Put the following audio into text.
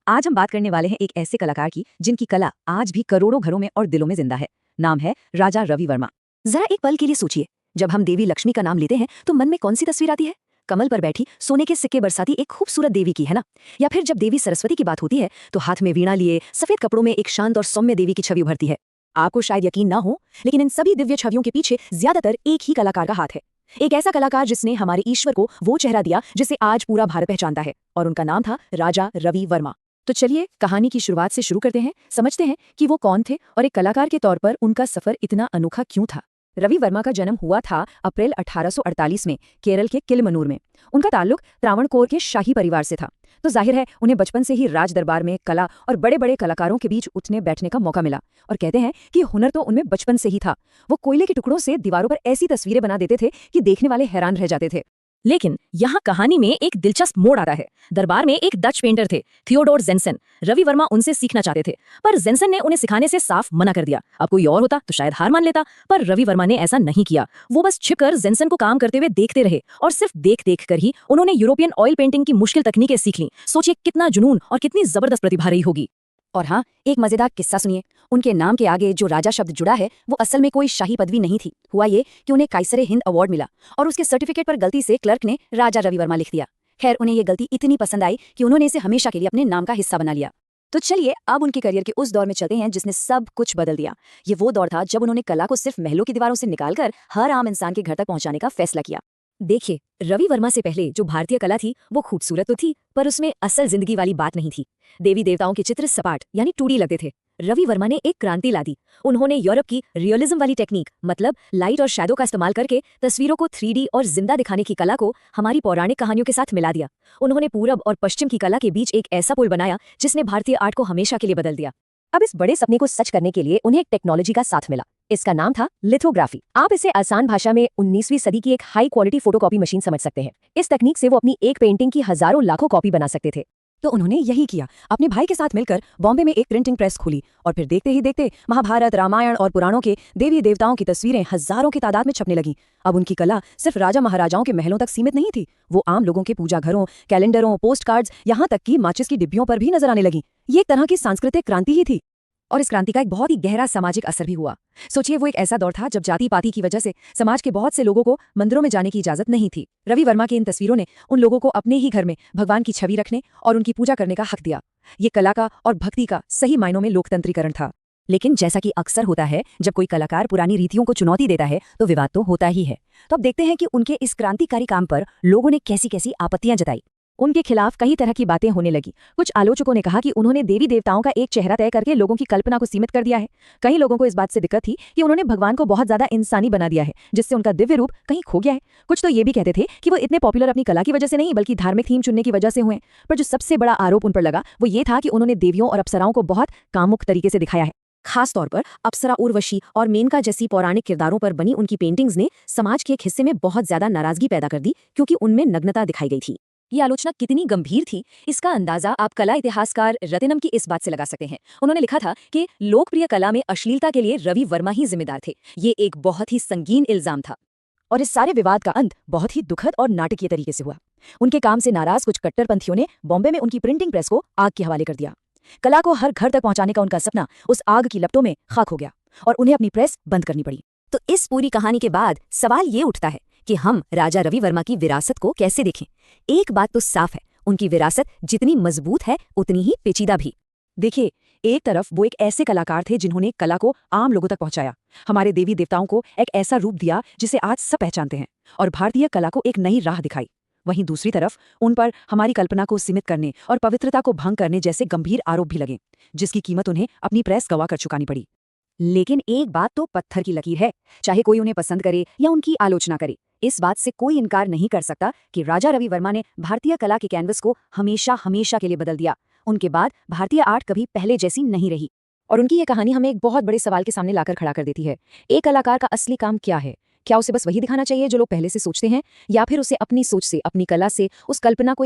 आज हम बात करने वाले हैं एक ऐसे कलाकार की जिनकी कला आज भी करोड़ों घरों में और दिलों में जिंदा है। नाम है राजा रवि वर्मा। जरा एक पल के लिए सोचिए, जब हम देवी लक्ष्मी का नाम लेते हैं तो मन में कौन सी तस्वीर आती है? कमल पर बैठी सोने के सिक्के बरसाती एक खूबसूरत देवी की, है ना? या फिर जब देवी सरस्वती की बात होती है तो हाथ में वीणा लिए सफेद कपड़ों में एक शांत और सौम्य देवी की छवि उभरती है। आपको शायद यकीन ना हो, लेकिन इन सभी दिव्य छवियों के पीछे ज्यादातर एक ही कलाकार का हाथ है। एक ऐसा कलाकार जिसने हमारे ईश्वर को वो चेहरा दिया जिसे आज पूरा भारत पहचानता है, और उनका नाम था राजा रवि वर्मा। तो चलिए कहानी की शुरुआत से शुरू करते हैं, समझते हैं कि वो कौन थे और एक कलाकार के तौर पर उनका सफर इतना अनोखा क्यों था। रवि वर्मा का जन्म हुआ था अप्रैल 1848 में केरल के किलमनूर में। उनका ताल्लुक त्रावणकोर के शाही परिवार से था, तो जाहिर है उन्हें बचपन से ही राज दरबार में कला और बड़े बड़े कलाकारों के बीच उठने बैठने का मौका मिला। और कहते हैं कि हुनर तो उनमें बचपन से ही था। वो कोयले के टुकड़ों से दीवारों पर ऐसी तस्वीरें बना देते थे कि देखने वाले हैरान रह जाते थे। लेकिन यहाँ कहानी में एक दिलचस्प मोड़ आता है। दरबार में एक डच पेंटर थे, थियोडोर जेन्सेन। रवि वर्मा उनसे सीखना चाहते थे, पर जेन्सेन ने उन्हें सिखाने से साफ मना कर दिया। अब कोई और होता तो शायद हार मान लेता, पर रवि वर्मा ने ऐसा नहीं किया। वो बस छिपकर जेन्सेन को काम करते हुए देखते रहे, और सिर्फ देख कर ही उन्होंने यूरोपियन ऑयल पेंटिंग की मुश्किल तकनीकें सीख ली। सोचिए कितना जुनून और कितनी जबरदस्त प्रतिभा रही होगी। और हाँ, एक मजेदार किस्सा सुनिए। उनके नाम के आगे जो राजा शब्द जुड़ा है वो असल में कोई शाही पदवी नहीं थी। हुआ ये कि उन्हें काइसरे हिंद अवार्ड मिला और उसके सर्टिफिकेट पर गलती से क्लर्क ने राजा रवि वर्मा लिख दिया। खैर, उन्हें ये गलती इतनी पसंद आई कि उन्होंने इसे हमेशा के लिए अपने नाम का हिस्सा बना लिया। तो चलिए अब उनके करियर के उस दौर में चलते हैं जिसने सब कुछ बदल दिया। ये वो दौर था जब उन्होंने कला को सिर्फ महलों की दीवारों से निकालकर हर आम इंसान के घर तक पहुंचाने का फैसला किया। देखिए, रवि वर्मा से पहले जो भारतीय कला थी वो खूबसूरत तो थी, पर उसमें असल जिंदगी वाली बात नहीं थी। देवी देवताओं के चित्र सपाट यानी 2D लगते थे। रवि वर्मा ने एक क्रांति ला दी। उन्होंने यूरोप की रियलिज्म वाली टेक्निक, मतलब लाइट और शैडो का इस्तेमाल करके तस्वीरों को 3D और जिंदा दिखाने की कला को हमारी पौराणिक कहानियों के साथ मिला दिया। उन्होंने पूरब और पश्चिम की कला के बीच एक ऐसा पुल बनाया जिसने भारतीय आर्ट को हमेशा के लिए बदल दिया। अब इस बड़े सपने को सच करने के लिए उन्हें एक टेक्नोलॉजी का साथ मिला। इसका नाम था लिथोग्राफी। आप इसे आसान भाषा में 19वीं सदी की एक हाई क्वालिटी फोटोकॉपी मशीन समझ सकते हैं। इस तकनीक से वो अपनी एक पेंटिंग की हजारों लाखों कॉपी बना सकते थे। तो उन्होंने यही किया। अपने भाई के साथ मिलकर बॉम्बे में एक प्रिंटिंग प्रेस खोली, और फिर देखते ही देखते महाभारत, रामायण और पुराणों के देवी देवताओं की तस्वीरें हजारों की तादाद में छपने लगी। अब उनकी कला सिर्फ राजा महाराजाओं के महलों तक सीमित नहीं थी, वो आम लोगों के पूजा घरों, कैलेंडरों, पोस्ट कार्ड्स, यहाँ तक कि माचिस की डिब्बियों पर भी नजर आने लगी। ये एक तरह की सांस्कृतिक क्रांति ही थी, और इस क्रांति का एक बहुत ही गहरा सामाजिक असर भी हुआ। सोचिए, वो एक ऐसा दौर था जब जाति पाति की वजह से समाज के बहुत से लोगों को मंदिरों में जाने की इजाजत नहीं थी। रवि वर्मा की इन तस्वीरों ने उन लोगों को अपने ही घर में भगवान की छवि रखने और उनकी पूजा करने का हक दिया। ये कला का और भक्ति का सही मायनों में लोकतंत्रीकरण था। लेकिन जैसा कि अक्सर होता है, जब कोई कलाकार पुरानी रीतियों को चुनौती देता है तो विवाद तो होता ही है। तो अब देखते हैं कि उनके इस क्रांतिकारी काम पर लोगों ने कैसी कैसी आपत्तियां जताई। उनके खिलाफ कई तरह की बातें होने लगी। कुछ आलोचकों ने कहा कि उन्होंने देवी देवताओं का एक चेहरा तय करके लोगों की कल्पना को सीमित कर दिया है। कई लोगों को इस बात से दिक्कत थी कि उन्होंने भगवान को बहुत ज्यादा इंसानी बना दिया है, जिससे उनका दिव्य रूप कहीं खो गया है। कुछ तो ये भी कहते थे कि वो इतने पॉपुलर अपनी कला की वजह से नहीं, बल्कि धार्मिक थीम चुनने की वजह से हुए। पर जो सबसे बड़ा आरोप उन पर लगा वो ये था कि उन्होंने देवियों और अप्सराओं को बहुत कामुक तरीके से दिखाया है। खास तौर पर अप्सरा उर्वशी और मेनका जैसी पौराणिक किरदारों पर बनी उनकी पेंटिंग्स ने समाज के एक हिस्से में बहुत ज्यादा नाराजगी पैदा कर दी, क्योंकि उनमें नग्नता दिखाई गई थी। ये आलोचना कितनी गंभीर थी, इसका अंदाजा आप कला इतिहासकार रतिनम की इस बात से लगा सकते हैं। उन्होंने लिखा था कि लोकप्रिय कला में अश्लीलता के लिए रवि वर्मा ही जिम्मेदार थे। ये एक बहुत ही संगीन इल्जाम था, और इस सारे विवाद का अंत बहुत ही दुखद और नाटकीय तरीके से हुआ। उनके काम से नाराज कुछ कट्टरपंथियों ने बॉम्बे में उनकी प्रिंटिंग प्रेस को आग के हवाले कर दिया। कला को हर घर तक पहुंचाने का उनका सपना उस आग की लपटों में खाक हो गया, और उन्हें अपनी प्रेस बंद करनी पड़ी। तो इस पूरी कहानी के बाद सवाल ये उठता है कि हम राजा रवि वर्मा की विरासत को कैसे देखें। एक बात तो साफ है, उनकी विरासत जितनी मजबूत है उतनी ही पेचीदा भी। देखिए, एक तरफ वो एक ऐसे कलाकार थे जिन्होंने कला को आम लोगों तक पहुंचाया, हमारे देवी देवताओं को एक ऐसा रूप दिया जिसे आज सब पहचानते हैं, और भारतीय कला को एक नई राह दिखाई। वहीं दूसरी तरफ उन पर हमारी कल्पना को सीमित करने और पवित्रता को भंग करने जैसे गंभीर आरोप भी लगे, जिसकी कीमत उन्हें अपनी प्रेस गवा कर चुकानी पड़ी। लेकिन एक बात तो पत्थर की लकीर है, चाहे कोई उन्हें पसंद करे या उनकी आलोचना करे, इस बात से कोई इनकार नहीं कर सकता कि राजा रवि वर्मा ने भारतीय कला के कैनवस को हमेशा हमेशा के लिए बदल दिया। उनके बाद भारतीय आर्ट कभी पहले जैसी नहीं रही, और उनकी ये कहानी हमें एक बहुत बड़े सवाल के सामने लाकर खड़ा कर देती है। एक कलाकार का असली काम क्या है? क्या उसे बस वही दिखाना चाहिए जो लोग पहले से सोचते हैं, या फिर उसे अपनी सोच से, अपनी कला से उस कल्पना को